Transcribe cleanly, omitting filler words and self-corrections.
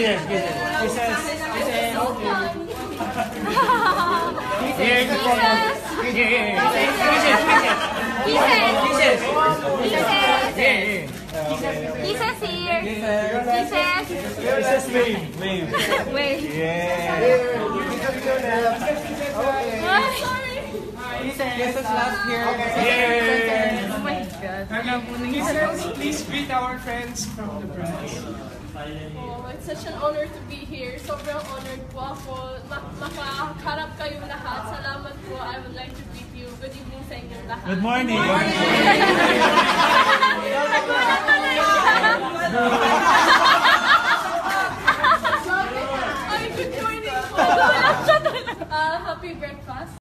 Kisses. Kisses here. Kisses, wave. Wait. Yeah. Kisses last here. Oh my God. Kisses, please greet our friends from the branch. Oh, it's such an honor to be here. Sobrang honored po ako. Makaharap kayong lahat. Salamat po. I would like to greet you. Good evening sa inyong lahat. Good morning. Ay, good morning po. Happy breakfast.